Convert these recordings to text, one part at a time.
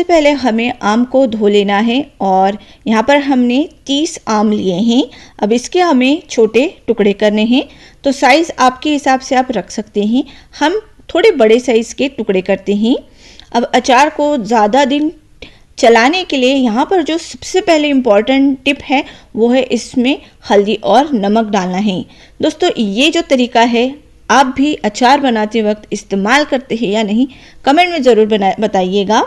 सबसे पहले हमें आम को धो लेना है और यहाँ पर हमने 30 आम लिए हैं। अब इसके हमें छोटे टुकड़े करने हैं, तो साइज़ आपके हिसाब से आप रख सकते हैं। हम थोड़े बड़े साइज़ के टुकड़े करते हैं। अब अचार को ज़्यादा दिन चलाने के लिए यहाँ पर जो सबसे पहले इम्पॉर्टेंट टिप है वो है इसमें हल्दी और नमक डालना है। दोस्तों ये जो तरीका है आप भी अचार बनाते वक्त इस्तेमाल करते हैं या नहीं, कमेंट में ज़रूर बताइएगा।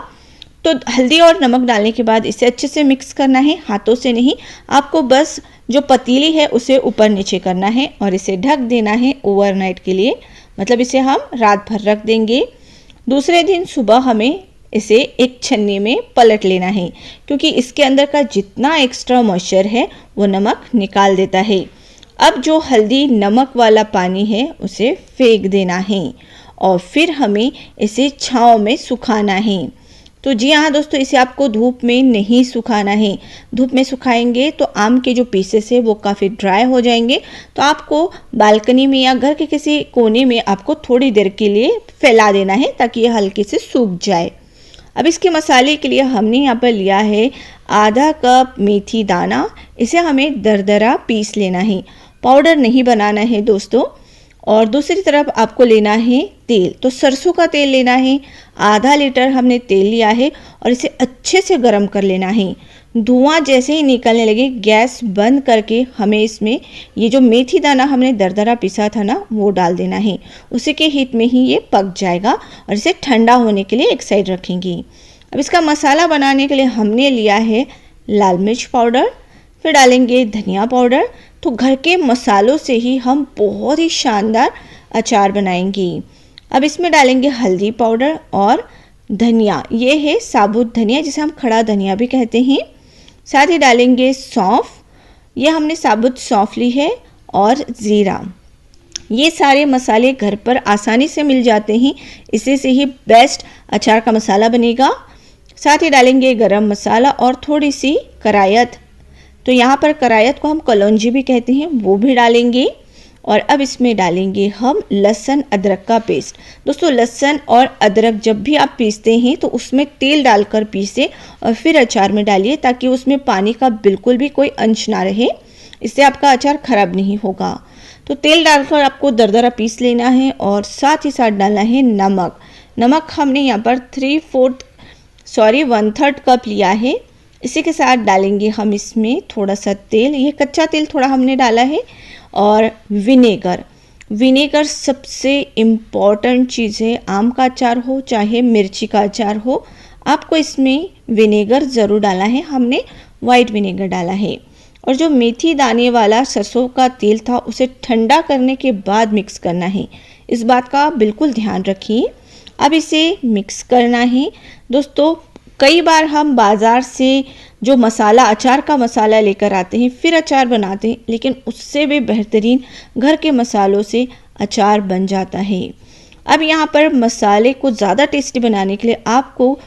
तो हल्दी और नमक डालने के बाद इसे अच्छे से मिक्स करना है, हाथों से नहीं, आपको बस जो पतीली है उसे ऊपर नीचे करना है और इसे ढक देना है ओवरनाइट के लिए, मतलब इसे हम रात भर रख देंगे। दूसरे दिन सुबह हमें इसे एक छन्नी में पलट लेना है, क्योंकि इसके अंदर का जितना एक्स्ट्रा मॉइस्चर है वो नमक निकाल देता है। अब जो हल्दी नमक वाला पानी है उसे फेंक देना है और फिर हमें इसे छांव में सुखाना है। तो जी हाँ दोस्तों, इसे आपको धूप में नहीं सुखाना है। धूप में सुखाएंगे तो आम के जो पीसेस है वो काफ़ी ड्राई हो जाएंगे। तो आपको बालकनी में या घर के किसी कोने में आपको थोड़ी देर के लिए फैला देना है ताकि ये हल्के से सूख जाए। अब इसके मसाले के लिए हमने यहाँ पर लिया है आधा कप मेथी दाना। इसे हमें दरदरा पीस लेना है, पाउडर नहीं बनाना है दोस्तों। और दूसरी तरफ आपको लेना है तेल, तो सरसों का तेल लेना है। आधा लीटर हमने तेल लिया है और इसे अच्छे से गर्म कर लेना है। धुआं जैसे ही निकलने लगे गैस बंद करके हमें इसमें ये जो मेथी दाना हमने दरदरा पिसा था ना वो डाल देना है। उसी के हीट में ही ये पक जाएगा और इसे ठंडा होने के लिए एक साइड रखेंगे। अब इसका मसाला बनाने के लिए हमने लिया है लाल मिर्च पाउडर, फिर डालेंगे धनिया पाउडर। तो घर के मसालों से ही हम बहुत ही शानदार अचार बनाएंगे। अब इसमें डालेंगे हल्दी पाउडर और धनिया, ये है साबुत धनिया जिसे हम खड़ा धनिया भी कहते हैं। साथ ही डालेंगे सौंफ, ये हमने साबुत सौंफ ली है, और ज़ीरा। ये सारे मसाले घर पर आसानी से मिल जाते हैं, इसी से ही बेस्ट अचार का मसाला बनेगा। साथ ही डालेंगे गरम मसाला और थोड़ी सी करायत, तो यहाँ पर करायत को हम कलौंजी भी कहते हैं, वो भी डालेंगे। और अब इसमें डालेंगे हम लहसुन अदरक का पेस्ट। दोस्तों लहसुन और अदरक जब भी आप पीसते हैं तो उसमें तेल डालकर पीसें और फिर अचार में डालिए, ताकि उसमें पानी का बिल्कुल भी कोई अंश ना रहे, इससे आपका अचार खराब नहीं होगा। तो तेल डालकर आपको दरदरा पीस लेना है और साथ ही साथ डालना है नमक। नमक हमने यहाँ पर 1/3 कप लिया है। इसी के साथ डालेंगे हम इसमें थोड़ा सा तेल, ये कच्चा तेल थोड़ा हमने डाला है, और विनेगर। विनेगर सबसे इम्पॉर्टेंट चीज़ है, आम का अचार हो चाहे मिर्ची का अचार हो, आपको इसमें विनेगर ज़रूर डालना है। हमने वाइट विनेगर डाला है। और जो मेथी दाने वाला सरसों का तेल था उसे ठंडा करने के बाद मिक्स करना है, इस बात का बिल्कुल ध्यान रखिए। अब इसे मिक्स करना है। दोस्तों कई बार हम बाज़ार से जो मसाला, अचार का मसाला लेकर आते हैं फिर अचार बनाते हैं, लेकिन उससे भी बेहतरीन घर के मसालों से अचार बन जाता है। अब यहाँ पर मसाले को ज़्यादा टेस्टी बनाने के लिए आपको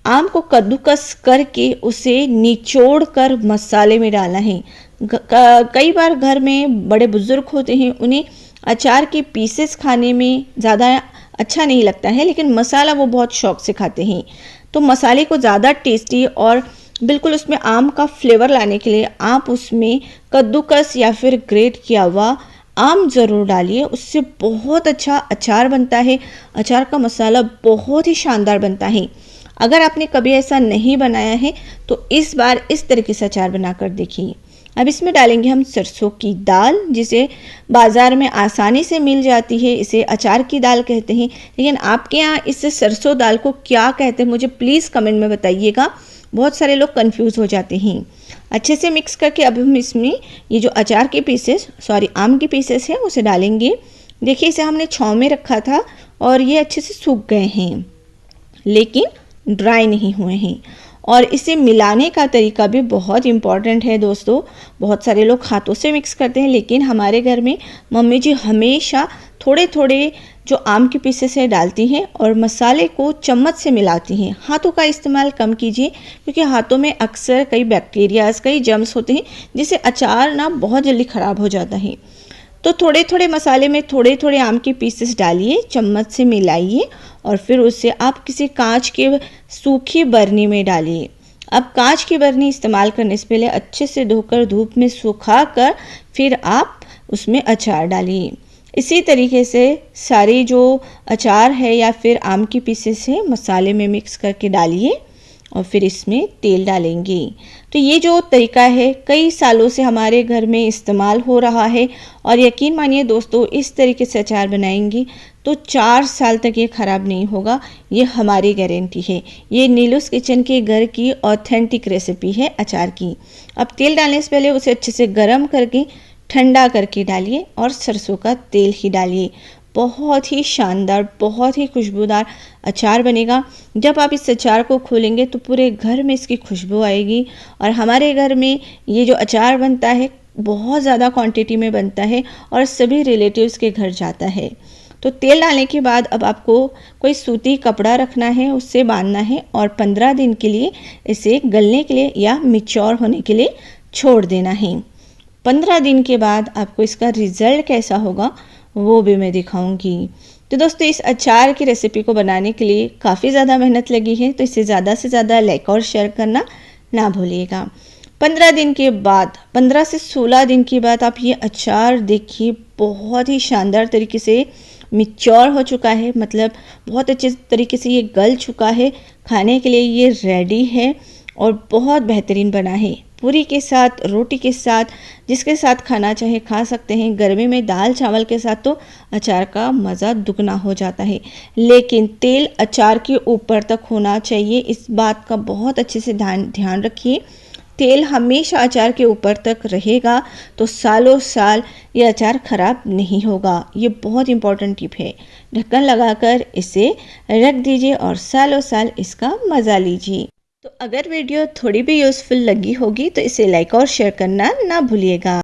आम को कद्दूकस करके उसे निचोड़ कर मसाले में डालना है। कई बार घर में बड़े बुजुर्ग होते हैं, उन्हें अचार के पीसेस खाने में ज़्यादा अच्छा नहीं लगता है, लेकिन मसाला वो बहुत शौक से खाते हैं। तो मसाले को ज़्यादा टेस्टी और बिल्कुल उसमें आम का फ्लेवर लाने के लिए आप उसमें कद्दूकस या फिर ग्रेट किया हुआ आम ज़रूर डालिए, उससे बहुत अच्छा अचार बनता है। अचार का मसाला बहुत ही शानदार बनता है। अगर आपने कभी ऐसा नहीं बनाया है तो इस बार इस तरीके से अचार बनाकर देखिए। अब इसमें डालेंगे हम सरसों की दाल, जिसे बाज़ार में आसानी से मिल जाती है, इसे अचार की दाल कहते हैं, लेकिन आपके यहाँ इस सरसों दाल को क्या कहते हैं मुझे प्लीज़ कमेंट में बताइएगा। बहुत सारे लोग कंफ्यूज हो जाते हैं। अच्छे से मिक्स करके अब हम इसमें ये जो अचार के पीसेस, आम के पीसेस हैं उसे डालेंगे। देखिए इसे हमने छाँव में रखा था और ये अच्छे से सूख गए हैं, लेकिन ड्राई नहीं हुए हैं। और इसे मिलाने का तरीका भी बहुत इम्पॉर्टेंट है दोस्तों। बहुत सारे लोग हाथों से मिक्स करते हैं, लेकिन हमारे घर में मम्मी जी हमेशा थोड़े थोड़े जो आम के पीसेस है डालती हैं और मसाले को चम्मच से मिलाती हैं। हाथों का इस्तेमाल कम कीजिए, क्योंकि हाथों में अक्सर कई बैक्टीरियाज, कई जर्म्स होते हैं, जिससे अचार ना बहुत जल्दी ख़राब हो जाता है। तो थोड़े थोड़े मसाले में थोड़े थोड़े आम के पीसेस डालिए, चम्मच से मिलाइए और फिर उसे आप किसी कांच के सूखी बरनी में डालिए। अब कांच की बरनी इस्तेमाल करने से पहले अच्छे से धोकर धूप में सुखा कर फिर आप उसमें अचार डालिए। इसी तरीके से सारी जो अचार है या फिर आम की पीसेस है मसाले में मिक्स करके डालिए और फिर इसमें तेल डालेंगे। तो ये जो तरीका है कई सालों से हमारे घर में इस्तेमाल हो रहा है और यकीन मानिए दोस्तों, इस तरीके से अचार बनाएंगे तो 4 साल तक ये ख़राब नहीं होगा, ये हमारी गारंटी है। ये नीलूस किचन के घर की ऑथेंटिक रेसिपी है अचार की। अब तेल डालने से पहले उसे अच्छे से गर्म करके ठंडा करके डालिए और सरसों का तेल ही डालिए। बहुत ही शानदार, बहुत ही खुशबूदार अचार बनेगा। जब आप इस अचार को खोलेंगे तो पूरे घर में इसकी खुशबू आएगी। और हमारे घर में ये जो अचार बनता है बहुत ज़्यादा क्वांटिटी में बनता है और सभी रिलेटिव्स के घर जाता है। तो तेल डालने के बाद अब आपको कोई सूती कपड़ा रखना है, उससे बांधना है और 15 दिन के लिए इसे गलने के लिए या मिच्योर होने के लिए छोड़ देना है। 15 दिन के बाद आपको इसका रिज़ल्ट कैसा होगा वो भी मैं दिखाऊंगी। तो दोस्तों, इस अचार की रेसिपी को बनाने के लिए काफ़ी ज़्यादा मेहनत लगी है, तो इसे ज़्यादा से ज़्यादा लाइक और शेयर करना ना भूलिएगा। 15 दिन के बाद, 15 से 16 दिन के बाद आप ये अचार देखिए बहुत ही शानदार तरीके से मिच्योर हो चुका है, मतलब बहुत अच्छे तरीके से ये गल चुका है। खाने के लिए ये रेडी है और बहुत बेहतरीन बना है। पूरी के साथ, रोटी के साथ, जिसके साथ खाना चाहे खा सकते हैं। गर्मी में दाल चावल के साथ तो अचार का मज़ा दुगना हो जाता है। लेकिन तेल अचार के ऊपर तक होना चाहिए, इस बात का बहुत अच्छे से ध्यान रखिए। तेल हमेशा अचार के ऊपर तक रहेगा तो सालों साल ये अचार ख़राब नहीं होगा। ये बहुत इंपॉर्टेंट टिप है। ढक्कन लगाकर इसे रख दीजिए और सालों साल इसका मज़ा लीजिए। तो अगर वीडियो थोड़ी भी यूज़फुल लगी होगी तो इसे लाइक और शेयर करना ना भूलिएगा।